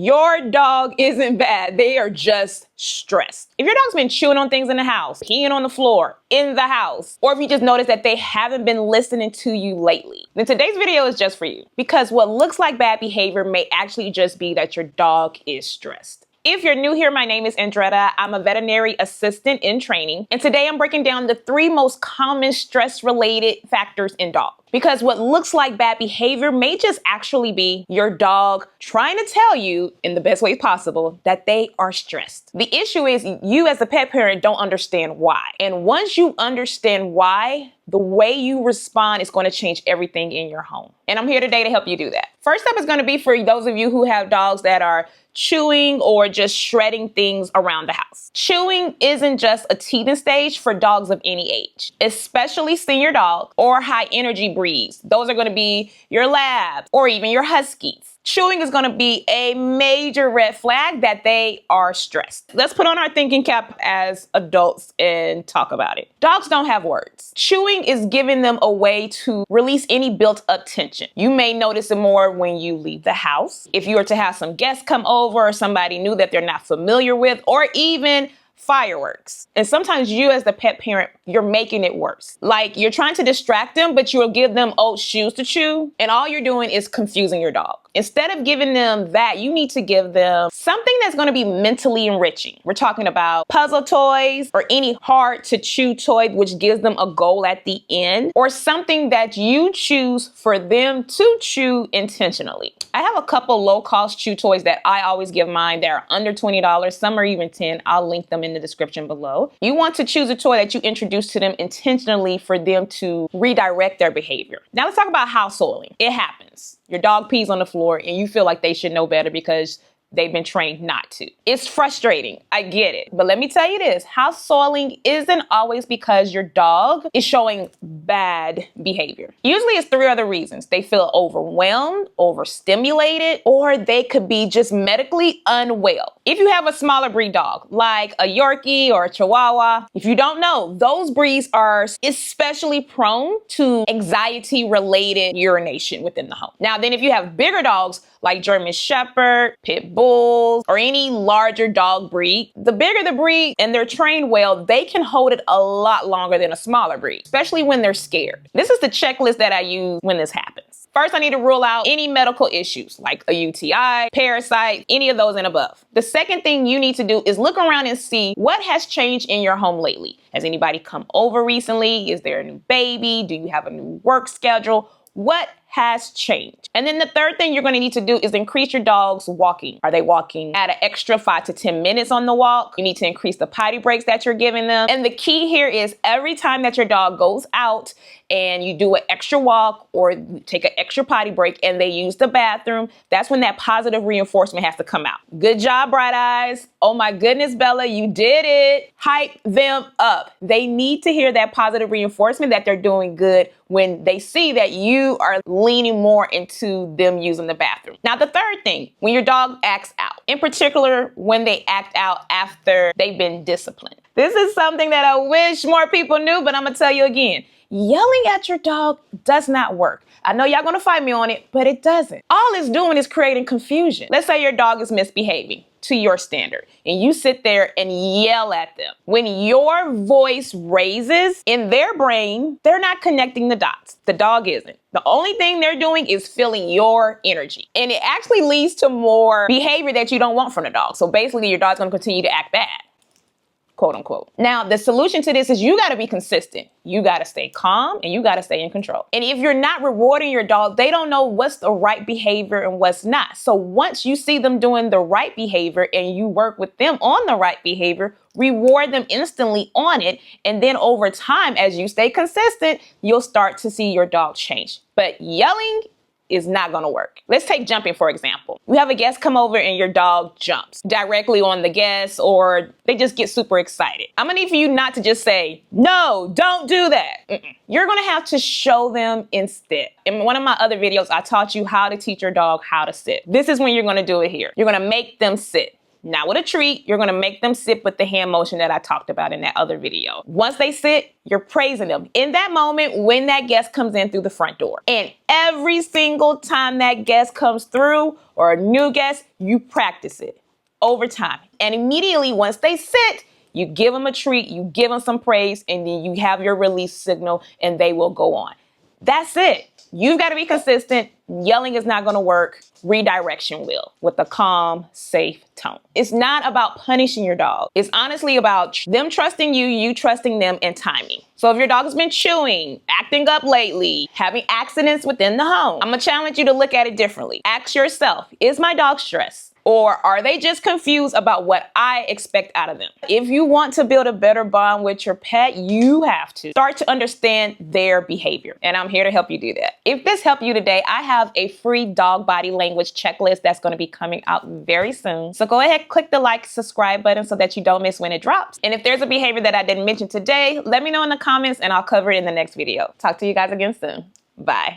your dog isn't bad. They are just stressed. If your dog's been chewing on things in the house, peeing on the floor, in the house, or if you just notice that they haven't been listening to you lately, then today's video is just for you. Because what looks like bad behavior may actually just be that your dog is stressed. If you're new here, my name is Andretta. I'm a veterinary assistant in training. And today I'm breaking down the 3 most common stress-related factors in dogs. Because what looks like bad behavior may just actually be your dog trying to tell you, in the best way possible, that they are stressed. The issue is you as a pet parent don't understand why. And once you understand why, the way you respond is going to change everything in your home. And I'm here today to help you do that. First step is going to be for those of you who have dogs that are chewing or just shredding things around the house. Chewing isn't just a teething stage for dogs of any age, especially senior dogs or high energy breeds. Those are going to be your labs or even your huskies. Chewing is going to be a major red flag that they are stressed. Let's put on our thinking cap as adults and talk about it. Dogs don't have words. Chewing is giving them a way to release any built up tension. You may notice it more when you leave the house. If you were to have some guests come over or somebody new that they're not familiar with, or even fireworks. And sometimes you as the pet parent, you're making it worse. Like you're trying to distract them, but you'll give them old shoes to chew. And all you're doing is confusing your dog. Instead of giving them that, you need to give them something that's going to be mentally enriching. We're talking about puzzle toys or any hard to chew toy, which gives them a goal at the end, or something that you choose for them to chew intentionally. I have a couple low cost chew toys that I always give mine that are under $20. Some are even $10. I'll link them in the description below. You want to choose a toy that you introduce to them intentionally for them to redirect their behavior. Now let's talk about house soiling. It happens. Your dog pees on the floor and you feel like they should know better because they've been trained not to. It's frustrating. I get it. But let me tell you this, house soiling isn't always because your dog is showing bad behavior. Usually it's 3 other reasons. They feel overwhelmed, overstimulated, or they could be just medically unwell. If you have a smaller breed dog, like a Yorkie or a Chihuahua, if you don't know, those breeds are especially prone to anxiety-related urination within the home. Now, then if you have bigger dogs, like German Shepherd, Pit Bulls, or any larger dog breed, the bigger the breed and they're trained well, they can hold it a lot longer than a smaller breed, especially when they're scared. This is the checklist that I use when this happens. First, I need to rule out any medical issues like a UTI, parasite, any of those and above. The second thing you need to do is look around and see what has changed in your home lately. Has anybody come over recently? Is there a new baby? Do you have a new work schedule? What has changed? And then the third thing you're going to need to do is increase your dog's walking. Are they walking at an extra 5 to 10 minutes on the walk? You need to increase the potty breaks that you're giving them. And the key here is every time that your dog goes out and you do an extra walk or take an extra potty break and they use the bathroom, that's when that positive reinforcement has to come out. Good job, Bright Eyes. Oh my goodness, Bella, you did it. Hype them up. They need to hear that positive reinforcement that they're doing good when they see that you are leaning more into them using the bathroom. Now, the third thing, when your dog acts out, in particular, when they act out after they've been disciplined. This is something that I wish more people knew, but I'm gonna tell you again. Yelling at your dog does not work. I know y'all gonna fight me on it, but it doesn't. All it's doing is creating confusion. Let's say your dog is misbehaving to your standard and you sit there and yell at them. When your voice raises in their brain, they're not connecting the dots. The dog isn't. The only thing they're doing is feeling your energy. And it actually leads to more behavior that you don't want from the dog. So basically your dog's gonna continue to act bad, quote unquote. Now, the solution to this is you gotta be consistent. You gotta stay calm and you gotta stay in control. And if you're not rewarding your dog, they don't know what's the right behavior and what's not. So once you see them doing the right behavior and you work with them on the right behavior, reward them instantly on it. And then over time, as you stay consistent, you'll start to see your dog change. But yelling is not gonna work. Let's take jumping, for example. You have a guest come over and your dog jumps directly on the guest or they just get super excited. I'm gonna need for you not to just say, no, don't do that. You're gonna have to show them instead. In one of my other videos, I taught you how to teach your dog how to sit. This is when you're gonna do it here. You're gonna make them sit. not with a treat. You're gonna make them sit with the hand motion that I talked about in that other video. Once they sit, you're praising them in that moment when that guest comes in through the front door. And every single time that guest comes through, or a new guest, you practice it over time. And immediately once they sit, you give them a treat, you give them some praise, and then you have your release signal and they will go on. That's it. You've got to be consistent. Yelling is not going to work. Redirection will, with a calm, safe tone. It's not about punishing your dog. It's honestly about them trusting you, you trusting them, and timing. So if your dog has been chewing, acting up lately, having accidents within the home, I'm going to challenge you to look at it differently. Ask yourself, is my dog stressed? Or are they just confused about what I expect out of them? If you want to build a better bond with your pet, you have to start to understand their behavior. And I'm here to help you do that. If this helped you today, I have a free dog body language checklist that's going to be coming out very soon. So go ahead, click the like, subscribe button so that you don't miss when it drops. And if there's a behavior that I didn't mention today, let me know in the comments and I'll cover it in the next video. Talk to you guys again soon. Bye.